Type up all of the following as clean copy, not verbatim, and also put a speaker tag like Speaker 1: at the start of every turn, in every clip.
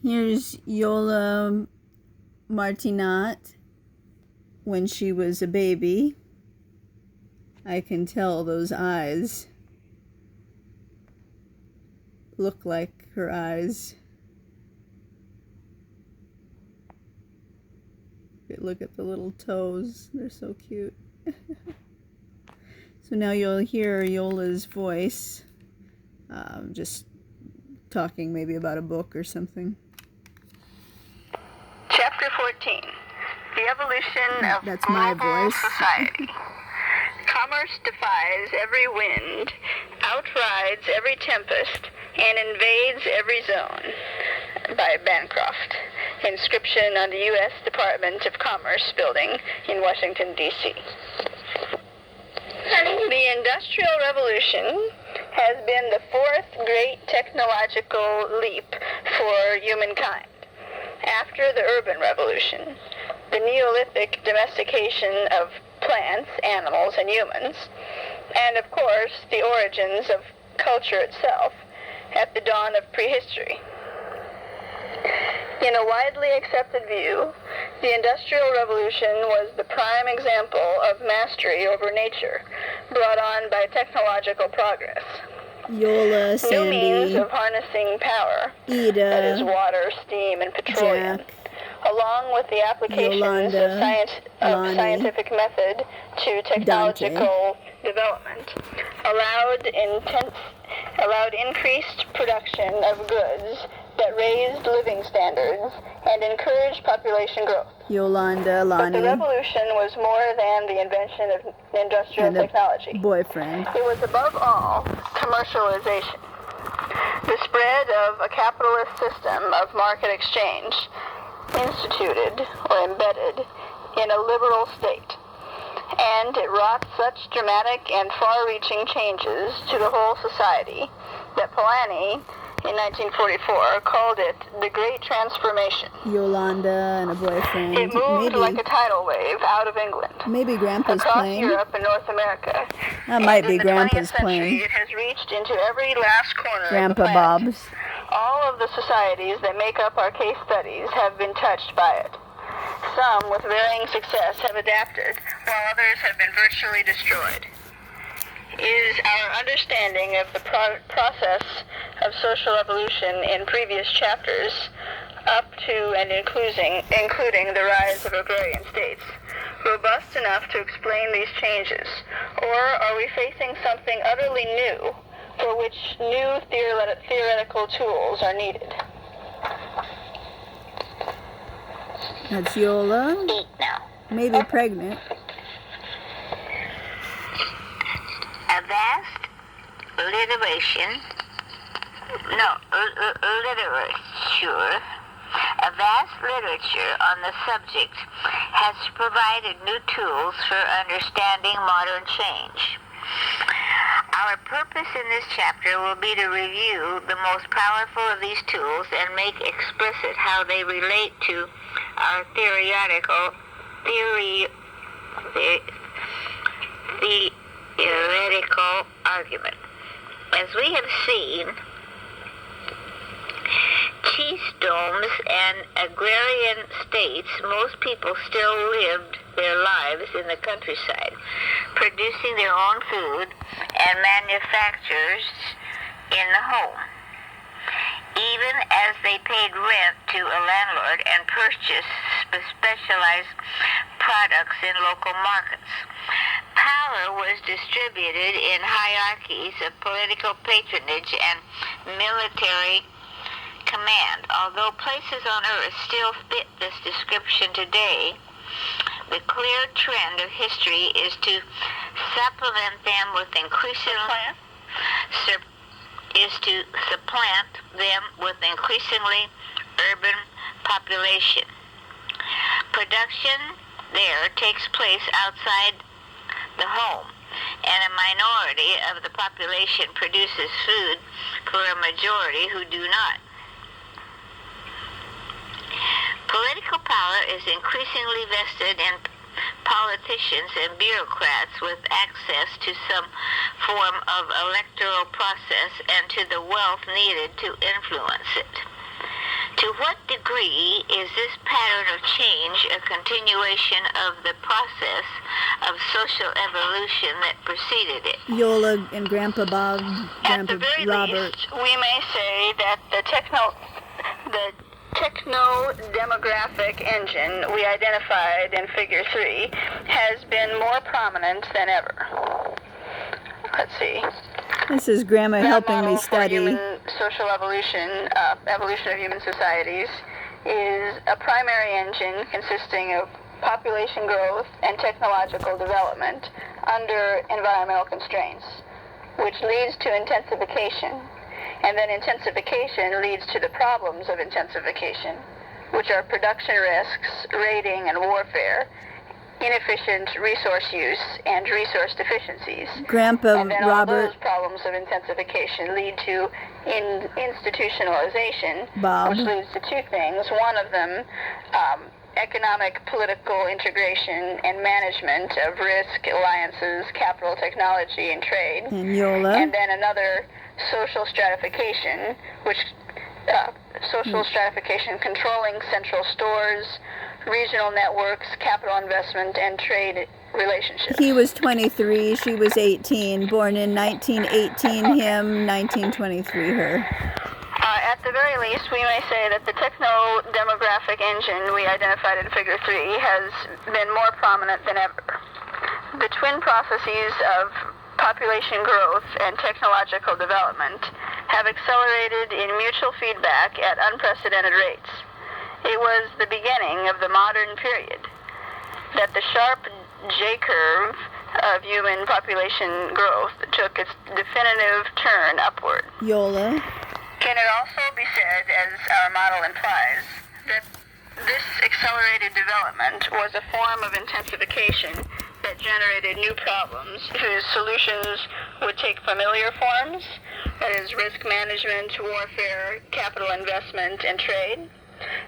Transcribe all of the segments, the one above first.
Speaker 1: Here's Iole Martinat when she was a baby. I can tell those eyes look like her eyes. Look at the little toes, they're so cute. So now you'll hear Iole's voice, just talking maybe about a book or something.
Speaker 2: Chapter 14, The Evolution of
Speaker 1: That's my
Speaker 2: Global
Speaker 1: voice.
Speaker 2: Society. Commerce defies every wind, outrides every tempest, and invades every zone. By Bancroft. Inscription on the U.S. Department of Commerce building in Washington, D.C. The Industrial Revolution has been the fourth great technological leap for humankind. After the Urban Revolution, the Neolithic domestication of plants, animals, and humans, and of course the origins of culture itself at the dawn of prehistory. In a widely accepted view, the Industrial Revolution was the prime example of mastery over nature, brought on by technological progress.
Speaker 1: Iole, Sandy,
Speaker 2: New means of harnessing power,
Speaker 1: Ida,
Speaker 2: that is water, steam, and petroleum,
Speaker 1: Jack,
Speaker 2: along with the applications
Speaker 1: Yolanda,
Speaker 2: of scientific method to technological development, allowed increased production of goods that raised living standards and encouraged population growth.
Speaker 1: Yolanda,
Speaker 2: But the
Speaker 1: Lonnie,
Speaker 2: revolution was more than the invention of industrial
Speaker 1: and a
Speaker 2: technology.
Speaker 1: boyfriend.
Speaker 2: It was above all commercialization. The spread of a capitalist system of market exchange, instituted or embedded in a liberal state. And it wrought such dramatic and far-reaching changes to the whole society that Polanyi, in 1944, called it the Great Transformation.
Speaker 1: Yolanda and a boyfriend.
Speaker 2: It moved like a tidal wave out of England,
Speaker 1: Maybe Grandpa's
Speaker 2: across
Speaker 1: playing.
Speaker 2: Europe and North America.
Speaker 1: That might
Speaker 2: And
Speaker 1: be
Speaker 2: in the
Speaker 1: Grandpa's
Speaker 2: 20th century,
Speaker 1: playing.
Speaker 2: it has reached into every last corner
Speaker 1: Grandpa
Speaker 2: of the planet.
Speaker 1: Bob's.
Speaker 2: All of the societies that make up our case studies have been touched by it. Some, with varying success, have adapted, while others have been virtually destroyed. Is our understanding of the process of social evolution in previous chapters, up to and including the rise of agrarian states, robust enough to explain these changes? Or are we facing something utterly new, for which new theoretical tools are needed?
Speaker 1: That's Iole.
Speaker 2: Eat now.
Speaker 1: Maybe pregnant.
Speaker 2: A vast literature, a vast literature on the subject has provided new tools for understanding modern change. Our purpose in this chapter will be to review the most powerful of these tools and make explicit how they relate to our theoretical argument. As we have seen, chiefdoms and agrarian states, most people still lived their lives in the countryside, producing their own food and manufactures in the home, even as they paid rent to a landlord and purchased specialized products in local markets. Power was distributed in hierarchies of political patronage and military command. Although places on Earth still fit this description today, the clear trend of history is to supplement them with increasingly urban population. Production there takes place outside the home, and a minority of the population produces food for a majority who do not. Political power is increasingly vested in politicians and bureaucrats with access to some form of electoral process and to the wealth needed to influence it. To what degree is this pattern of change a continuation of the process of social evolution that preceded it?
Speaker 1: Iole and Grandpa Bob,
Speaker 2: At
Speaker 1: Grandpa
Speaker 2: the very
Speaker 1: Robert.
Speaker 2: least, we may say that the techno-demographic engine we identified in Figure 3 has been more prominent than ever. Let's see.
Speaker 1: This is Grandma
Speaker 2: The
Speaker 1: helping
Speaker 2: model
Speaker 1: me
Speaker 2: for
Speaker 1: study.
Speaker 2: human social evolution, evolution of human societies, is a primary engine consisting of population growth and technological development under environmental constraints, which leads to intensification. And then intensification leads to the problems of intensification, which are production risks, raiding and warfare, inefficient resource use, and resource deficiencies.
Speaker 1: Grandpa
Speaker 2: And then all
Speaker 1: Robert,
Speaker 2: those problems of intensification lead to institutionalization,
Speaker 1: Bob.
Speaker 2: which leads to two things. One of them, economic, political integration and management of risk, alliances, capital, technology, and trade.
Speaker 1: and Iole.
Speaker 2: And then another, social stratification, which social stratification controlling central stores, regional networks, capital investment, and trade relationships.
Speaker 1: He was 23, she was 18, born in 1918, him, 1923, her.
Speaker 2: At the very least, we may say that the techno-demographic engine we identified in Figure 3 has been more prominent than ever. The twin processes of population growth and technological development have accelerated in mutual feedback at unprecedented rates. It was the beginning of the modern period that the sharp J-curve of human population growth took its definitive turn upward.
Speaker 1: Iole.
Speaker 2: Can it also be said, as our model implies, that this accelerated development was a form of intensification that generated new problems whose solutions would take familiar forms, that is, risk management, warfare, capital investment, and trade?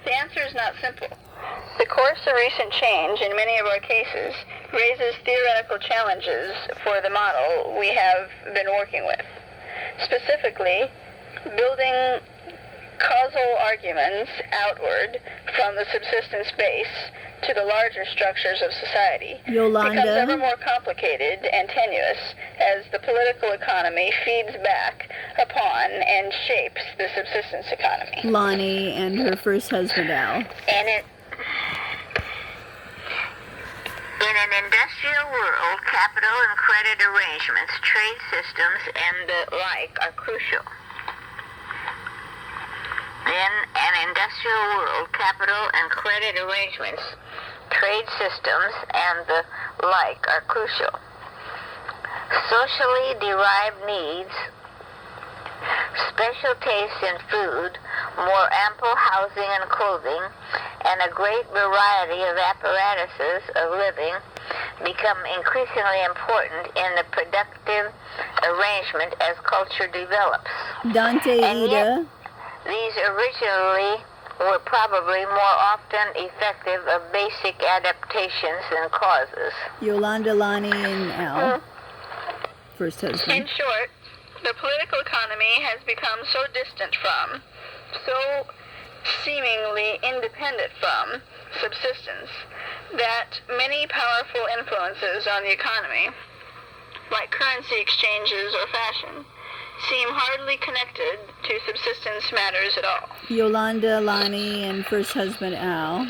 Speaker 2: The answer is not simple. The course of recent change in many of our cases raises theoretical challenges for the model we have been working with. Specifically, building causal arguments outward from the subsistence base to the larger structures of society becomes ever
Speaker 1: Yolanda.
Speaker 2: more complicated and tenuous as the political economy feeds back upon and shapes the subsistence economy.
Speaker 1: Lonnie and her first husband, Al.
Speaker 2: In an industrial world, capital and credit arrangements, trade systems, and the like are crucial. In an industrial world, capital and credit arrangements, trade systems, and the like are crucial. Socially derived needs, special tastes in food, more ample housing and clothing, and a great variety of apparatuses of living become increasingly important in the productive arrangement as culture develops.
Speaker 1: Dante
Speaker 2: And yet,
Speaker 1: Ida.
Speaker 2: these originally were probably more often effective of basic adaptations than causes.
Speaker 1: Yolanda, Lonnie, and Al. First
Speaker 2: In
Speaker 1: husband.
Speaker 2: short, the political economy has become so distant from, so seemingly independent from, subsistence that many powerful influences on the economy, like currency exchanges or fashion, seem hardly connected to subsistence matters at all.
Speaker 1: Yolanda, Lonnie, and first husband, Al.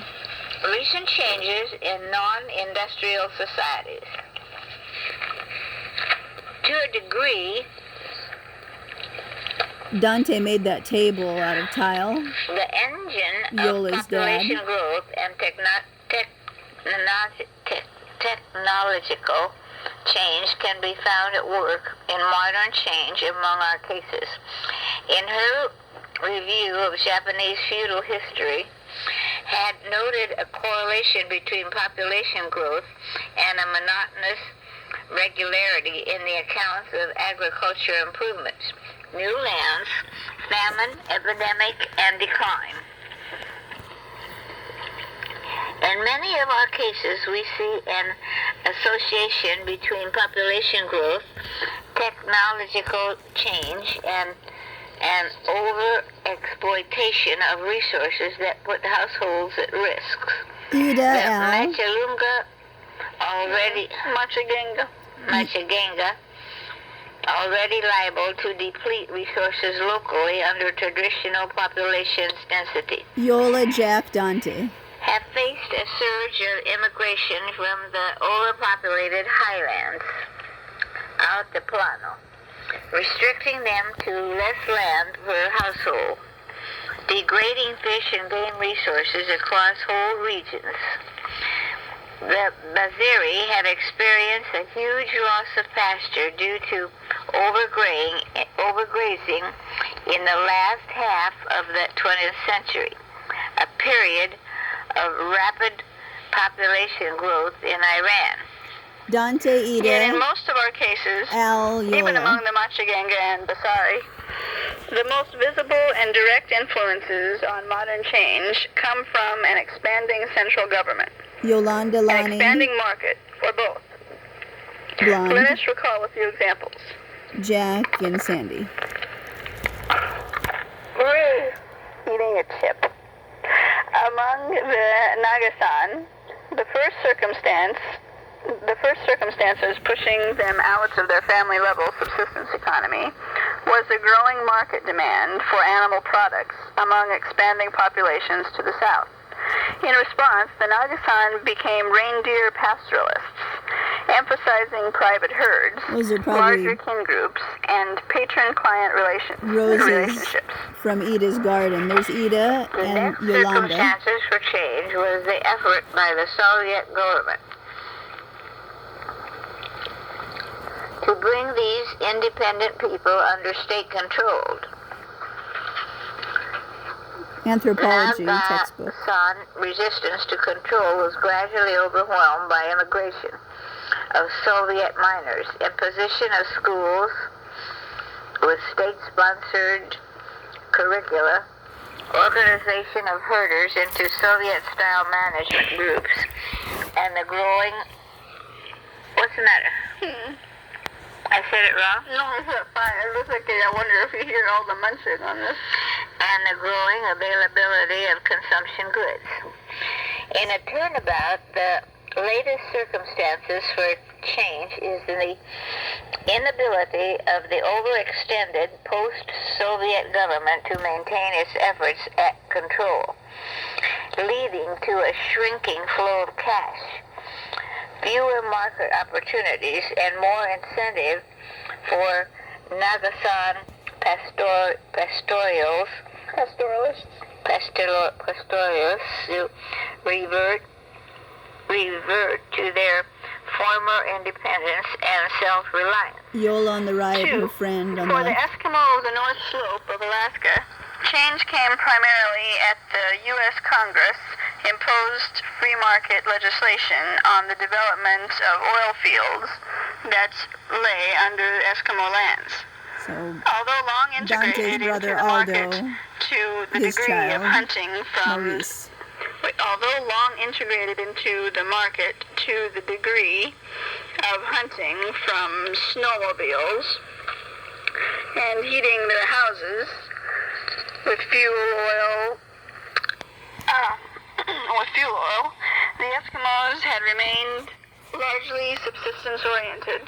Speaker 2: Recent changes in non-industrial societies. To a degree,
Speaker 1: Dante made that table out of tile.
Speaker 2: the engine
Speaker 1: Iola's
Speaker 2: of population
Speaker 1: dad.
Speaker 2: growth and technological change can be found at work in modern change among our cases. In her review of Japanese feudal history, had noted a correlation between population growth and a monotonous regularity in the accounts of agriculture improvements, new lands, famine, epidemic, and decline. In many of our cases, we see an association between population growth, technological change, and and over-exploitation of resources that put households at risk.
Speaker 1: Ida L.
Speaker 2: Machalunga already Machigenga already liable to deplete resources locally under traditional population density.
Speaker 1: Yola Jack Dante.
Speaker 2: Have faced a surge of immigration from the overpopulated highlands, Altiplano, restricting them to less land per household, degrading fish and game resources across whole regions. The Baziri have experienced a huge loss of pasture due to overgrazing in the last half of the 20th century, a period of rapid population growth in Iran.
Speaker 1: Dante Ida.
Speaker 3: Yet in most of our cases,
Speaker 1: Al Yola.
Speaker 3: even among the Machiganga and Basari, the most visible and direct influences on modern change come from an expanding central government,
Speaker 1: Yolanda
Speaker 3: an
Speaker 1: Lani.
Speaker 3: expanding market, or both.
Speaker 1: Blonde.
Speaker 3: Let us recall a few examples.
Speaker 1: Jack and Sandy.
Speaker 3: Eating a chip. Among the Nagasan, the first circumstances pushing them out of their family-level subsistence economy was the growing market demand for animal products among expanding populations to the south. In response, the Nagasan became reindeer pastoralists, emphasizing private herds,
Speaker 1: Those are probably
Speaker 3: larger kin groups, and patron-client
Speaker 1: roses
Speaker 3: relationships.
Speaker 1: from Ida's garden. There's Ida
Speaker 2: The
Speaker 1: and
Speaker 2: next
Speaker 1: Yolanda.
Speaker 2: circumstances for change was the effort by the Soviet government to bring these independent people under state control.
Speaker 1: Anthropology textbook.
Speaker 2: Nagasan resistance to control was gradually overwhelmed by immigration of Soviet miners, imposition of schools with state-sponsored curricula, organization of herders into Soviet-style management groups, and the growing... What's the matter? I said it wrong?
Speaker 3: No, I said it fine. It looks like I wonder if you hear all the munching on this.
Speaker 2: And the growing availability of consumption goods. In a turnabout, the latest circumstances for change is the inability of the overextended post-Soviet government to maintain its efforts at control, leading to a shrinking flow of cash, fewer market opportunities, and more incentive for Nagasan pastoralists to revert to their former independence and self-reliance.
Speaker 1: Yola on the right,
Speaker 3: Two,
Speaker 1: her friend on
Speaker 3: for
Speaker 1: the
Speaker 3: the
Speaker 1: left.
Speaker 3: Eskimo of the North Slope of Alaska, change came primarily at the U.S. Congress imposed free market legislation on the development of oil fields that lay under Eskimo lands.
Speaker 1: So
Speaker 3: Although long integrated
Speaker 1: Dante's
Speaker 3: into
Speaker 1: brother
Speaker 3: the market
Speaker 1: Aldo,
Speaker 3: to the
Speaker 1: his
Speaker 3: degree
Speaker 1: child,
Speaker 3: of hunting from
Speaker 1: Maurice.
Speaker 3: although long integrated into the market to the degree of hunting from snowmobiles and heating their houses with fuel oil, the Eskimos had remained largely subsistence-oriented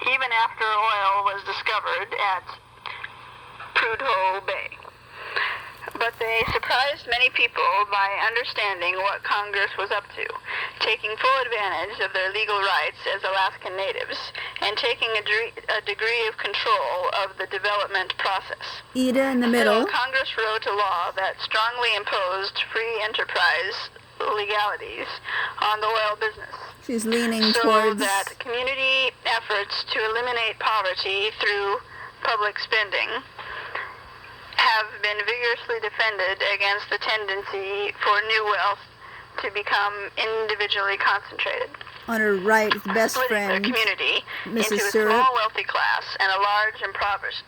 Speaker 3: even after oil was discovered at Prudhoe Bay. But they surprised many people by understanding what Congress was up to, taking full advantage of their legal rights as Alaskan natives, and taking a degree of control of the development process.
Speaker 1: Ida in the middle.
Speaker 3: So Congress wrote a law that strongly imposed free enterprise legalities on the oil business,
Speaker 1: She's leaning
Speaker 3: so
Speaker 1: towards
Speaker 3: that community efforts to eliminate poverty through public spending have been vigorously defended against the tendency for new wealth to become individually concentrated,
Speaker 1: on her right, the best
Speaker 3: splitting the
Speaker 1: friend,
Speaker 3: community into
Speaker 1: Mrs.
Speaker 3: a
Speaker 1: Syrup.
Speaker 3: small wealthy class and a large impoverished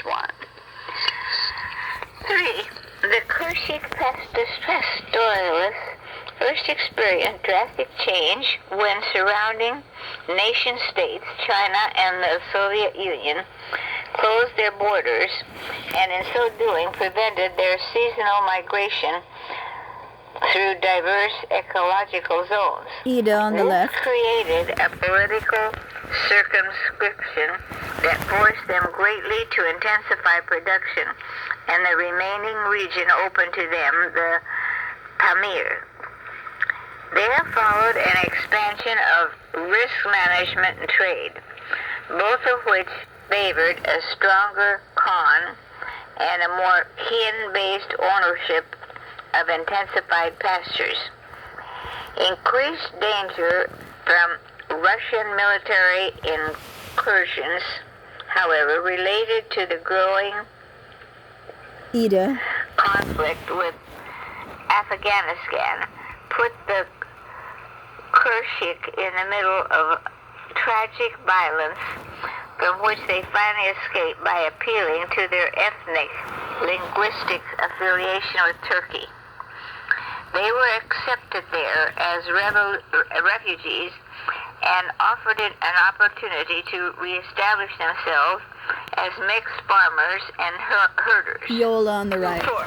Speaker 3: one.
Speaker 2: 3. The Kurshik pastoralists first experienced drastic change when surrounding nation-states, China and the Soviet Union, closed their borders and in so doing prevented their seasonal migration through diverse ecological zones.
Speaker 1: Ida on the
Speaker 2: This
Speaker 1: left.
Speaker 2: created a political circumscription that forced them greatly to intensify production, and the remaining region open to them, the Pamir. There followed an expansion of risk management and trade, both of which favored a stronger Khan and a more kin-based ownership of intensified pastures. Increased danger from Russian military incursions, however, related to the growing
Speaker 1: Ida.
Speaker 2: conflict with Afghanistan, put the Kurshik in the middle of tragic violence from which they finally escaped by appealing to their ethnic, linguistic affiliation with Turkey. They were accepted there as refugees and offered an opportunity to reestablish themselves as mixed farmers and herders.
Speaker 1: Iole on the right.
Speaker 3: 4.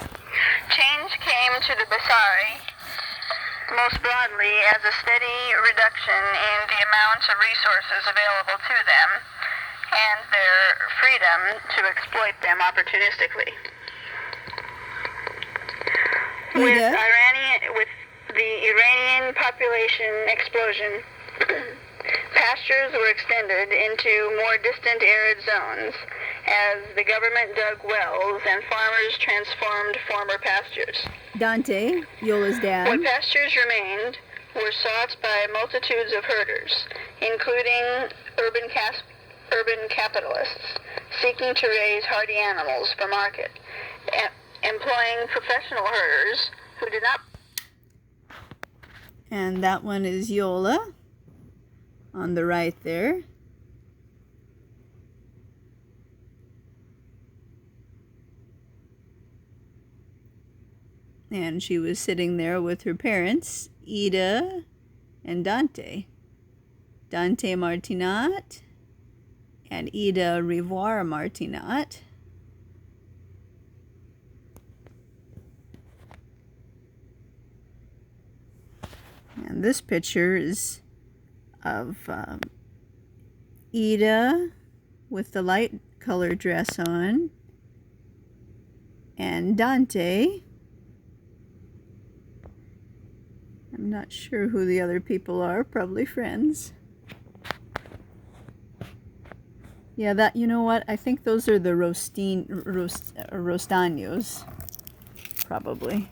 Speaker 3: Change came to the Basari most broadly as a steady reduction in the amount of resources available to them and their freedom to exploit them opportunistically. With the Iranian population explosion, pastures were extended into more distant arid zones as the government dug wells and farmers transformed former pastures.
Speaker 1: Dante, Iola's dad.
Speaker 3: What pastures remained were sought by multitudes of herders, including urban capitalists seeking to raise hardy animals for market, employing professional herders who did not.
Speaker 1: And that one is Iole on the right there. And she was sitting there with her parents, Ida and Dante. Dante Martinat and Ida Iole Martinat. And this picture is of Ida with the light color dress on, and Dante. I'm not sure who the other people are, probably friends. Yeah, that, you know what, I think those are the Rostaños, probably.